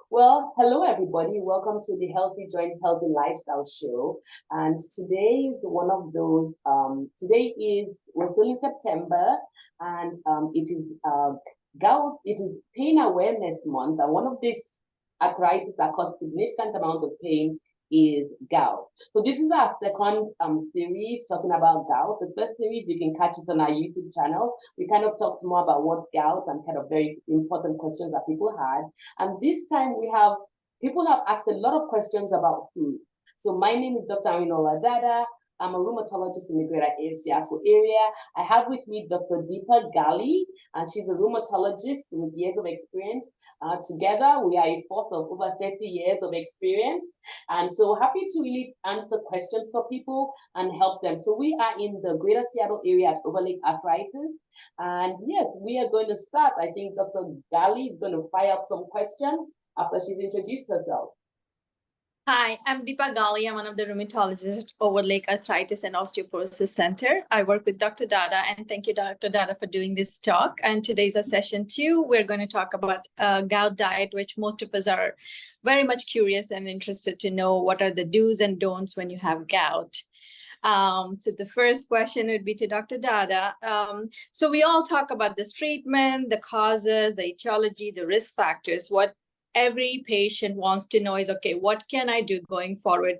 Well, hello everybody. Welcome to the Healthy Joints, Healthy Lifestyle Show. And today is one of those, we're still in September, and it is Gout, it is Pain Awareness Month. And one of these arthritis that cause significant amount of pain is gout. So this is our second series talking about gout. The first series, you can catch it on our YouTube channel. We kind of talked more about what's gout and kind of very important questions that people had. And this time people have asked a lot of questions about food. So my name is Dr. Arinola Dada. I'm a rheumatologist in the greater Seattle area. I have with me Dr. Deepa Ghali, and she's a rheumatologist with years of experience. Together, we are a force of over 30 years of experience. And so happy to really answer questions for people and help them. So we are in the greater Seattle area at Overlake Arthritis. And yes, we are going to start. I think Dr. Gali is going to fire up some questions after she's introduced herself. Hi, I'm Deepa Ghali. I'm one of the rheumatologists at Overlake Arthritis and Osteoporosis Center. I work with Dr. Dada, and thank you, Dr. Dada, for doing this talk. And today's a session 2. We're going to talk about gout diet, which most of us are very much curious and interested to know what are the do's and don'ts when you have gout. So the first question would be to Dr. Dada. So we all talk about this treatment, the causes, the etiology, the risk factors. What every patient wants to know is, okay, what can I do going forward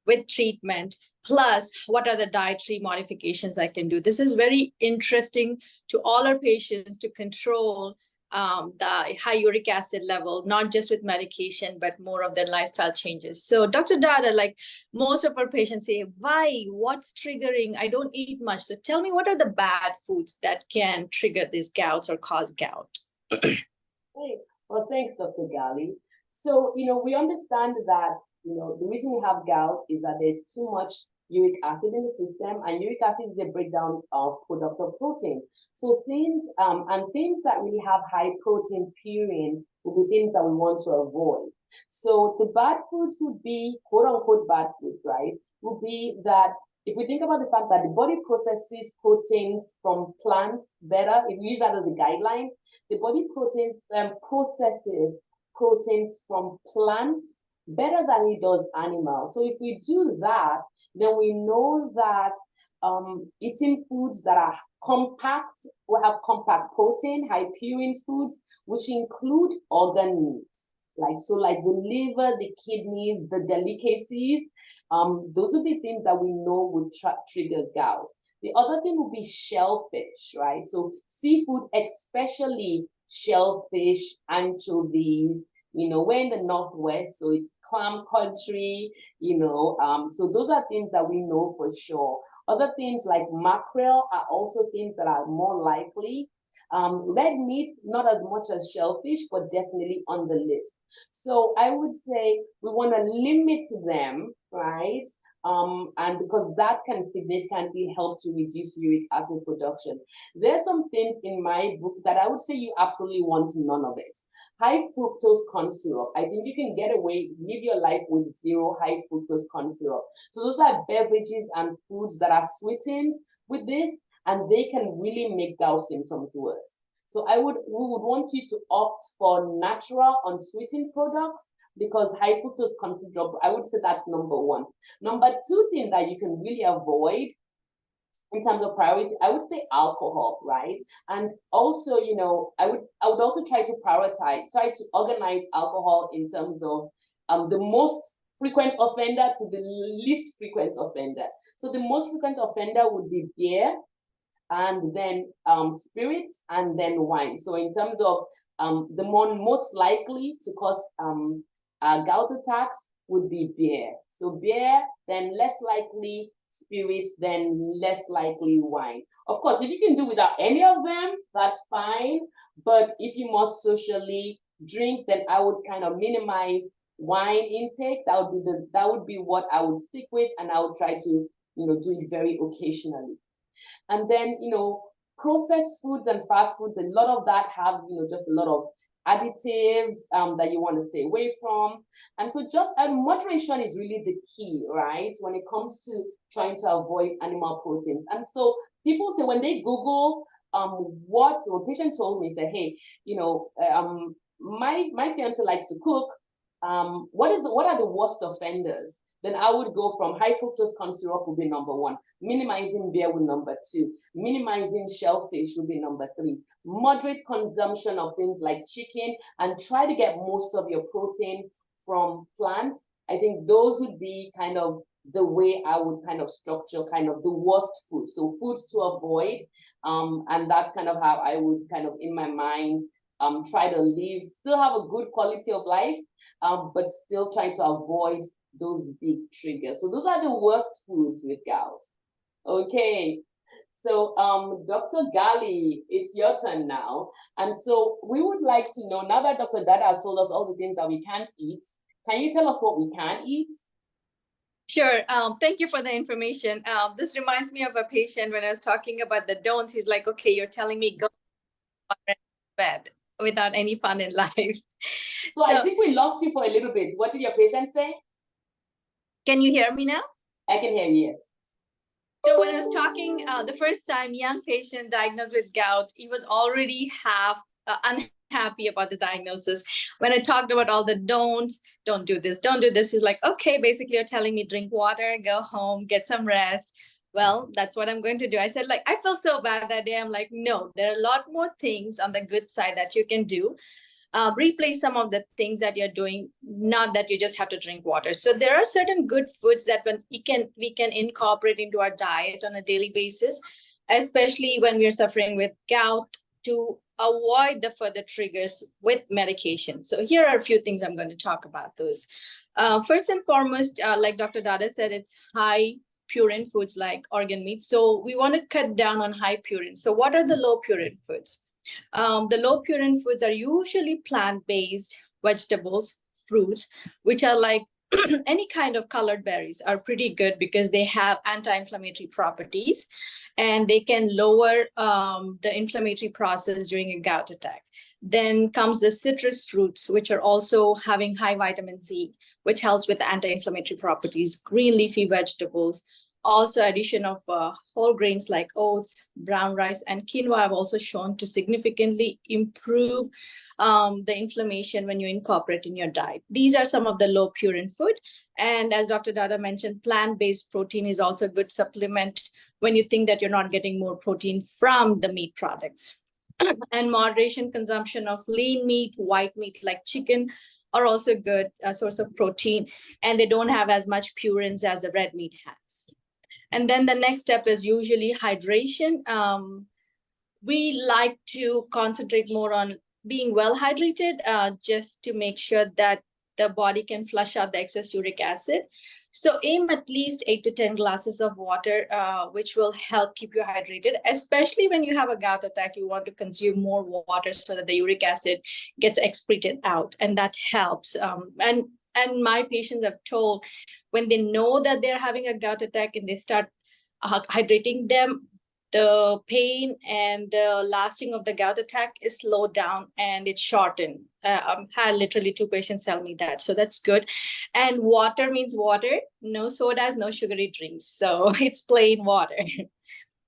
with treatment? Plus, what are the dietary modifications I can do? This is very interesting to all our patients to control the high uric acid level, not just with medication, but more of their lifestyle changes. So Dr. Dada, like most of our patients say, why, what's triggering? I don't eat much. So tell me, what are the bad foods that can trigger these gouts or cause gout? Hey. Well, thanks, Dr. Gali. So, we understand that, the reason we have gout is that there's too much uric acid in the system, and uric acid is a breakdown of product of protein. So things that really have high protein purine will be things that we want to avoid. So the bad foods would be, quote unquote, bad foods, right? Would be that if we think about the fact that the body processes proteins from plants better, if we use that as a guideline, the body processes proteins from plants better than it does animals. So if we do that, then we know that eating foods that are compact, will have compact protein, high purine foods, which include organ meats. Like the liver, the kidneys, the delicacies, those would be things that we know would trigger gout. The other thing would be shellfish, right? So seafood, especially shellfish, anchovies, we're in the Northwest, so it's clam country, so those are things that we know for sure. Other things like mackerel are also things that are more likely. Red meat, not as much as shellfish, but definitely on the list. So I would say we want to limit them, right? And because that can significantly help to reduce uric acid production. There's some things in my book that I would say you absolutely want none of it. High fructose corn syrup. I think you can get away, live your life with 0 high fructose corn syrup. So those are beverages and foods that are sweetened with this, and they can really make gout symptoms worse. So we would want you to opt for natural, unsweetened products, because high fructose corn syrup, I would say that's number 1. Number 2 thing that you can really avoid in terms of priority, I would say alcohol, right? And also, I would also try to organize alcohol in terms of the most frequent offender to the least frequent offender. So the most frequent offender would be beer, and then spirits, and then wine. So in terms of the most likely to cause gout attacks would be beer. So beer, then less likely spirits, then less likely wine. Of course, if you can do without any of them, that's fine. But if you must socially drink, then I would kind of minimize wine intake. That would be what I would stick with, and I would try to do it very occasionally. And then processed foods and fast foods, a lot of that have just a lot of additives that you want to stay away from. And so just moderation is really the key, right? When it comes to trying to avoid animal proteins. And so people say when they Google what a patient told me, said, hey, my fiance likes to cook. What are the worst offenders? Then I would go from high fructose corn syrup would be number 1, minimizing beer would number 2, minimizing shellfish would be number 3, moderate consumption of things like chicken, and try to get most of your protein from plants. I think those would be kind of the way I would kind of structure kind of the worst foods. So foods to avoid, and that's kind of how I would kind of in my mind try to live, still have a good quality of life, but still try to avoid those big triggers. So those are the worst foods with gout. Okay. So Dr. Gali, it's your turn now. And so we would like to know, now that Dr. Dada has told us all the things that we can't eat, can you tell us what we can eat? Sure. Thank you for the information. This reminds me of a patient when I was talking about the don'ts. He's like, okay, you're telling me go to bed without any fun in life. So I think we lost you for a little bit. What did your patient say? Can you hear me now? I can hear you, yes. So when I was talking the first time, young patient diagnosed with gout, he was already half unhappy about the diagnosis. When I talked about all the don'ts, don't do this, he's like, okay, basically you're telling me drink water, go home, get some rest. Well, that's what I'm going to do. I said, like, I felt so bad that day. I'm like, no, there are a lot more things on the good side that you can do. Replace some of the things that you're doing, not that you just have to drink water. So there are certain good foods that we can incorporate into our diet on a daily basis, especially when we're suffering with gout, to avoid the further triggers with medication. So here are a few things I'm going to talk about those. First and foremost, like Dr. Dada said, it's high purine foods like organ meat. So we want to cut down on high purine. So what are the low purine foods? The low purine foods are usually plant-based vegetables, fruits, which are like any kind of colored berries are pretty good because they have anti-inflammatory properties and they can lower the inflammatory process during a gout attack. Then comes the citrus fruits, which are also having high vitamin C, which helps with anti-inflammatory properties, green leafy vegetables. Also, addition of whole grains like oats, brown rice, and quinoa have also shown to significantly improve the inflammation when you incorporate in your diet. These are some of the low purine food. And as Dr. Dada mentioned, plant-based protein is also a good supplement when you think that you're not getting more protein from the meat products. And moderation consumption of lean meat, white meat like chicken are also good source of protein, and they don't have as much purines as the red meat has. And then the next step is usually hydration. We like to concentrate more on being well hydrated just to make sure that the body can flush out the excess uric acid. So aim at least 8 to 10 glasses of water, which will help keep you hydrated. Especially when you have a gout attack, you want to consume more water so that the uric acid gets excreted out, and that helps. And my patients have told when they know that they're having a gout attack and they start hydrating them, the pain and the lasting of the gout attack is slowed down and it's shortened. I've had literally 2 patients tell me that. So that's good. And water means water, no sodas, no sugary drinks. So it's plain water.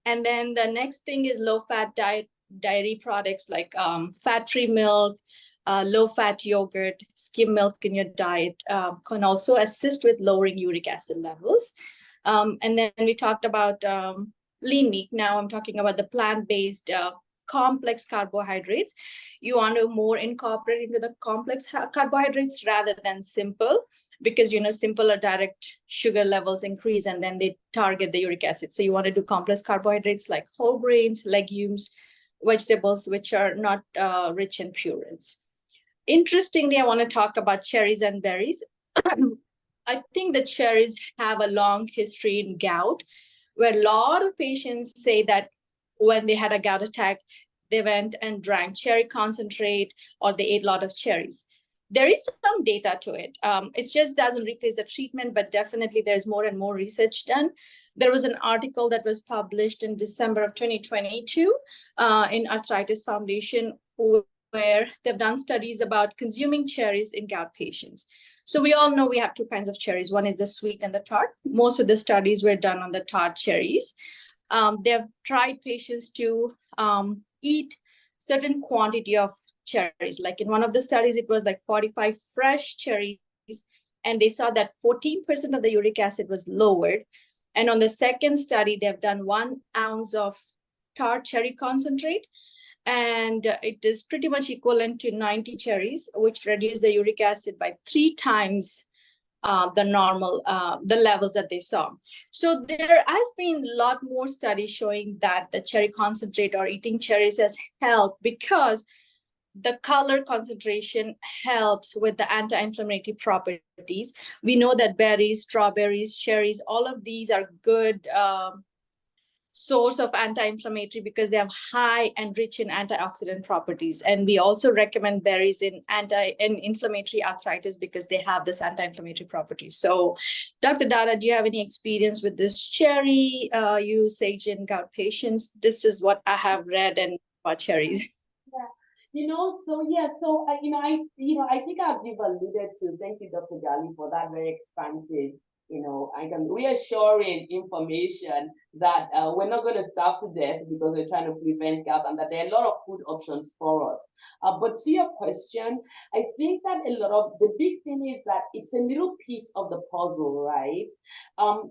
And then the next thing is low-fat dairy products like fat-free milk, low-fat yogurt, skim milk in your diet can also assist with lowering uric acid levels. And then we talked about lean meat. Now I'm talking about the plant-based complex carbohydrates. You want to more incorporate into the complex carbohydrates rather than simple, because simple or direct sugar levels increase and then they target the uric acid. So you want to do complex carbohydrates like whole grains, legumes, vegetables, which are not rich in purines. Interestingly, I want to talk about cherries and berries. I think the cherries have a long history in gout, where a lot of patients say that when they had a gout attack, they went and drank cherry concentrate or they ate a lot of cherries. There is some data to it. It just doesn't replace the treatment, but definitely there's more and more research done. There was an article that was published in December of 2022 in Arthritis Foundation, where they've done studies about consuming cherries in gout patients. So we all know we have two kinds of cherries. One is the sweet and the tart. Most of the studies were done on the tart cherries. They've tried patients to eat certain quantity of cherries. Like in one of the studies, it was like 45 fresh cherries, and they saw that 14% of the uric acid was lowered. And on the second study, they've done 1 ounce of tart cherry concentrate, and it is pretty much equivalent to 90 cherries, which reduced the uric acid by 3 times the normal, the levels that they saw. So there has been a lot more studies showing that the cherry concentrate or eating cherries has helped, because the color concentration helps with the anti-inflammatory properties. We know that berries, strawberries, cherries, all of these are good source of anti-inflammatory because they have high and rich in antioxidant properties. And we also recommend berries in inflammatory arthritis because they have this anti-inflammatory properties. So Dr. Dada, do you have any experience with this cherry usage in gout patients? This is what I have read and about cherries. Yeah. I think I've alluded to, thank you, Dr. Gali, for that very expansive, reassuring information that we're not going to starve to death because we're trying to prevent gout, and that there are a lot of food options for us. But to your question, I think that the big thing is that it's a little piece of the puzzle, right?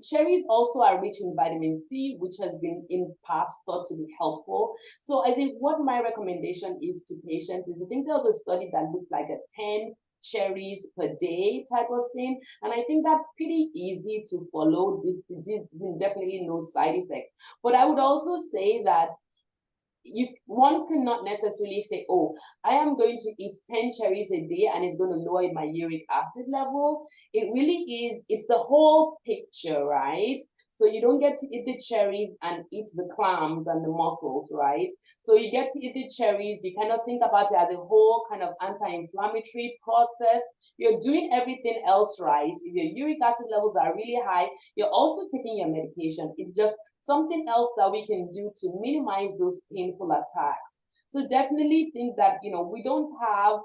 Cherries also are rich in vitamin C, which has been in past thought to be helpful. So I think what my recommendation is to patients is, I think there was a study that looked like a 10 cherries per day type of thing, and I think that's pretty easy to follow. Definitely no side effects. But I would also say that one cannot necessarily say, oh, I am going to eat 10 cherries a day and it's going to lower my uric acid level. It really is, it's the whole picture, right? So you don't get to eat the cherries and eat the clams and the mussels, right? So you get to eat the cherries, you kind of think about it as a whole kind of anti-inflammatory process. You're doing everything else right. If your uric acid levels are really high, you're also taking your medication. It's just something else that we can do to minimize those painful attacks. So definitely think that, we don't have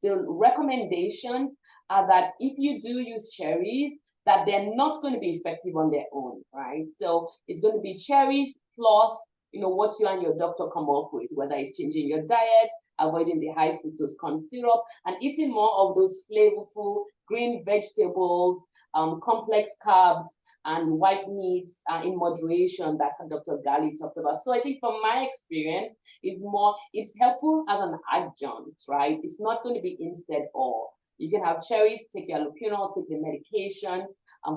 the recommendations are that if you do use cherries, that they're not going to be effective on their own, right? So it's going to be cherries plus what you and your doctor come up with, whether it's changing your diet, avoiding the high fructose corn syrup, and eating more of those flavorful green vegetables, complex carbs, and white meats in moderation that Dr. Gali talked about. So I think from my experience, it's helpful as an adjunct, right? It's not going to be instead or. You can have cherries, take your allopurinol, take the medications,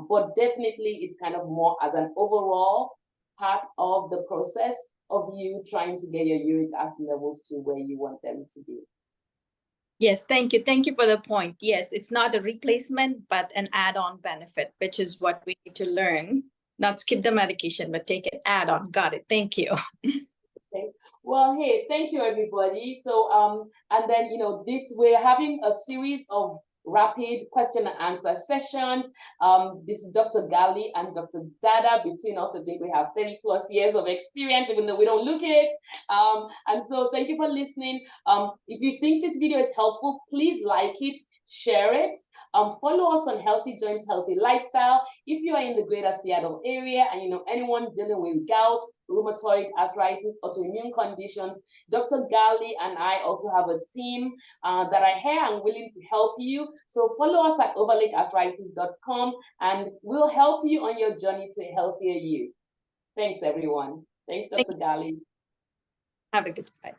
but definitely it's kind of more as an overall part of the process of you trying to get your uric acid levels to where you want them to be. Yes, thank you. Thank you for the point. Yes, it's not a replacement, but an add-on benefit, which is what we need to learn. Not skip the medication, but take an add-on. Got it. Thank you. Okay. Well, hey, thank you, everybody. So, and then, we're having a series of rapid question and answer sessions. This is Dr. Gali and Dr. Dada. Between us, I think we have 30 plus years of experience, even though we don't look it. And so thank you for listening. If you think this video is helpful, please like it, share it. Follow us on Healthy Joints, Healthy Lifestyle. If you are in the greater Seattle area and you know anyone dealing with gout, rheumatoid arthritis, autoimmune conditions, Dr. Gali and I also have a team that are here and willing to help you. So follow us at overlakearthritis.com and we'll help you on your journey to a healthier you. Thanks, everyone. Thanks, Dr. Gali. Have a good day.